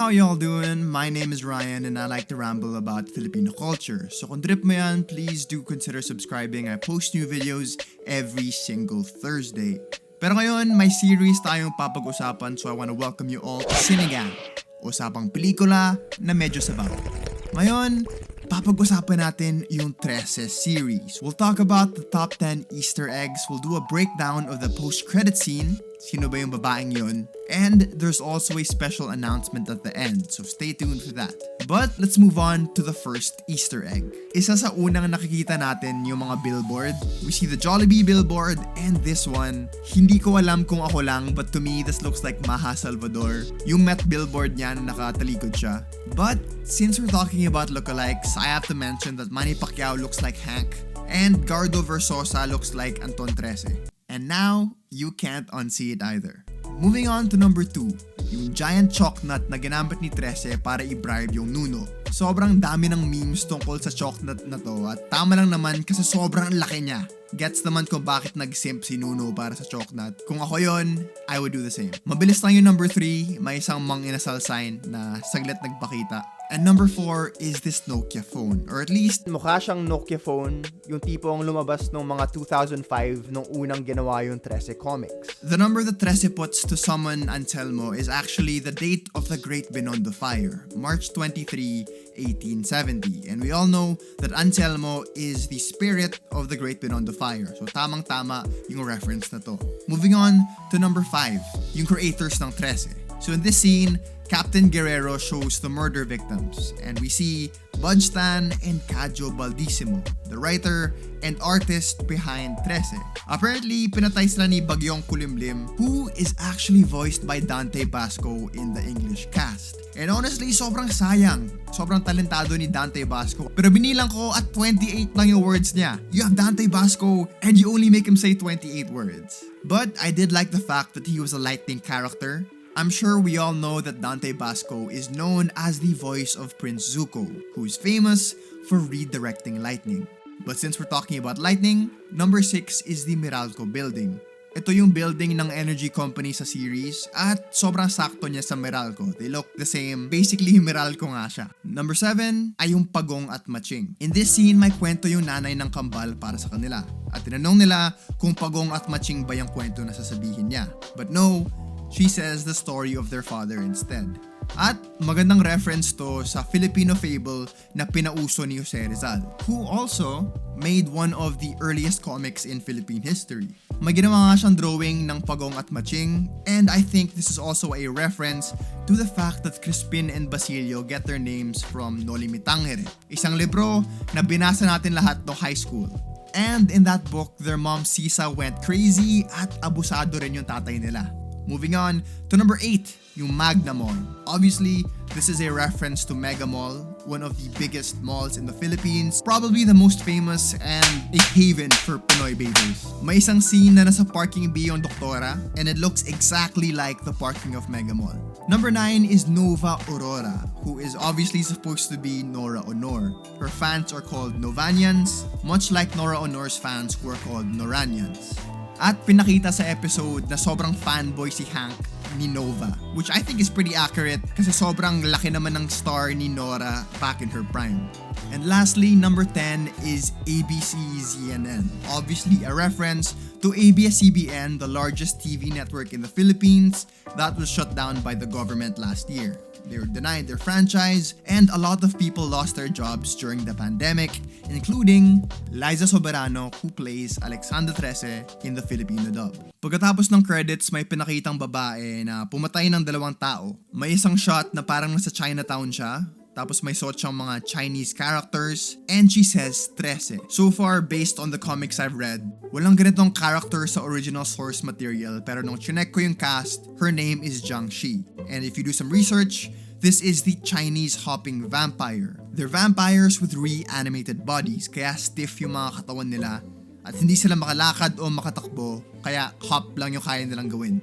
how y'all doing? My name is Ryan and I like to ramble about Filipino culture. So kung drip mo yan, please do consider subscribing. I post new videos every single Thursday. Pero ngayon, may series tayong papag-usapan, so I want to welcome you all to Sinigang, usapang pelikula na medyo sabaw. Ngayon, papag-usapan natin yung Trese series. We'll talk about the top 10 Easter eggs, we'll do a breakdown of the post-credit scene, sino ba yung babaeng yun, and there's also a special announcement at the end, so stay tuned for that. But let's move on to the first Easter egg. Isa sa unang nakikita natin yung mga billboard. We see the Jollibee billboard and this one. Hindi ko alam kung ako lang, but to me this looks like Maha Salvador. Yung Met billboard niya na nakatalikod siya. But since we're talking about lookalikes, I have to mention that Manny Pacquiao looks like Hank and Gardo Versosa looks like Anton Trese. And now, you can't unsee it either. Moving on to number 2, yung giant chalk nut na ginamit ni Trese para i-bribe yung nuno. Sobrang dami ng memes tungkol sa chalk nut na to at tama lang naman kasi sobrang laki niya. Gets naman kung bakit nag-simp si Nuno para sa chalk nut. Kung ako yon, I would do the same. Mabilis lang yung number 3, may isang mang-inasal sign na saglit nagpakita. And number 4 is this Nokia phone. Or at least, mukha siyang Nokia phone, yung tipong lumabas nung mga 2005 nung unang ginawa yung Trese comics. The number that Trese puts to summon Anselmo is actually the date of the Great Binondo Fire, March 23, 1870. And we all know that Anselmo is the spirit of the Great Binondo Fire. So tamang-tama yung reference na to. Moving on to number 5, yung creators ng Trese. So in this scene, Captain Guerrero shows the murder victims, and we see Budge Tan and Cadjo Baldissimo, the writer and artist behind Trese. Apparently, pinatay sila ni Bagyong Kulimlim, who is actually voiced by Dante Basco in the English cast. And honestly, sobrang sayang. Sobrang talentado ni Dante Basco. Pero binilang ko at 28 lang yung words niya. You have Dante Basco and you only make him say 28 words. But I did like the fact that he was a lightning character. I'm sure we all know that Dante Basco is known as the voice of Prince Zuko, who is famous for redirecting lightning. But since we're talking about lightning, number 6 is the Meralco building. Ito yung building ng energy company sa series at sobrang sakto niya sa Meralco. They look the same. Basically, Meralco nga siya. Number 7 ay yung Pagong at Maching. In this scene, may kwento yung nanay ng kambal para sa kanila. At tinanong nila kung Pagong at Maching ba yung kwento na sasabihin niya. But no, she says the story of their father instead. At magandang reference to sa Filipino fable na pinauso ni Jose Rizal, who also made one of the earliest comics in Philippine history. May ginawa nga siyang drawing ng Pagong at Maching, and I think this is also a reference to the fact that Crispin and Basilio get their names from Noli Me Tangere, isang libro na binasa natin lahat no high school. And in that book, their mom Sisa went crazy at abusado rin yung tatay nila. Moving on to number 8, yung Magna Mall. Obviously, this is a reference to Mega Mall, one of the biggest malls in the Philippines, probably the most famous and a haven for Pinoy babies. May isang scene na nasa parking bay yung doktora and it looks exactly like the parking of Mega Mall. Number 9 is Nova Aurora, who is obviously supposed to be Nora Honor. Her fans are called Novanians, much like Nora Honor's fans who are called Noranians. At pinakita sa episode na sobrang fanboy si Hank ni Nova, which I think is pretty accurate kasi sobrang laki naman ng star ni Nora back in her prime. And lastly, number 10 is ABC-ZNN. Obviously a reference to ABS-CBN, the largest TV network in the Philippines that was shut down by the government last year. They were denied their franchise and a lot of people lost their jobs during the pandemic, including Liza Soberano, who plays Alexandra Trese in the Filipino dub. Pagkatapos ng credits, may pinakitang babae na pumatay ng 2 tao. May isang shot na parang nasa Chinatown siya, tapos may suot siyang mga Chinese characters, and she says Trese. So far, based on the comics I've read, walang ganitong character sa original source material, pero nung chinek ko yung cast, her name is Jiang Shi. And if you do some research, this is the Chinese hopping vampire. They're vampires with reanimated bodies, kaya stiff yung mga katawan nila, at hindi sila makalakad o makatakbo, kaya hop lang yung kaya nilang gawin.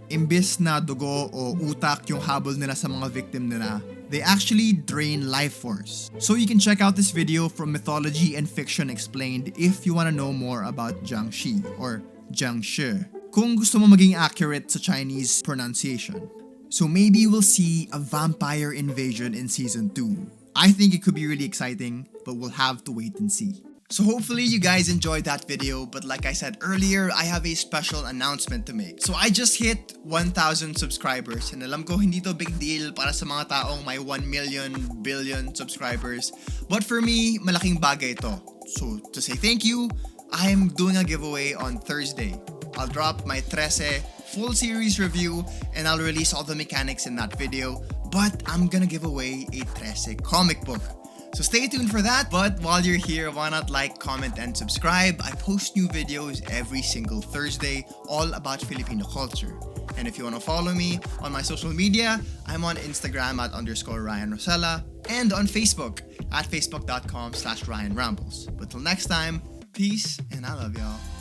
Imbis na dugo o utak yung habol nila sa mga victim nila, they actually drain life force. So you can check out this video from Mythology and Fiction Explained if you want to know more about Jiang Shi or Jiang Shi, kung gusto mo maging accurate sa Chinese pronunciation. So maybe we'll see a vampire invasion in season 2. I think it could be really exciting, but we'll have to wait and see. So hopefully you guys enjoyed that video, but like I said earlier, I have a special announcement to make. So I just hit 1,000 subscribers, and alam ko hindi to big deal para sa mga taong may 1 million, billion subscribers. But for me, malaking bagay ito. So to say thank you, I'm doing a giveaway on Thursday. I'll drop my Trese full series review and I'll release all the mechanics in that video, but I'm gonna give away a Trese comic book. So stay tuned for that, but while you're here, why not like, comment, and subscribe? I post new videos every single Thursday, all about Filipino culture. And if you want to follow me on my social media, I'm on Instagram at _Ryan Rosella and on Facebook at facebook.com/RyanRambles. But till next time, peace and I love y'all.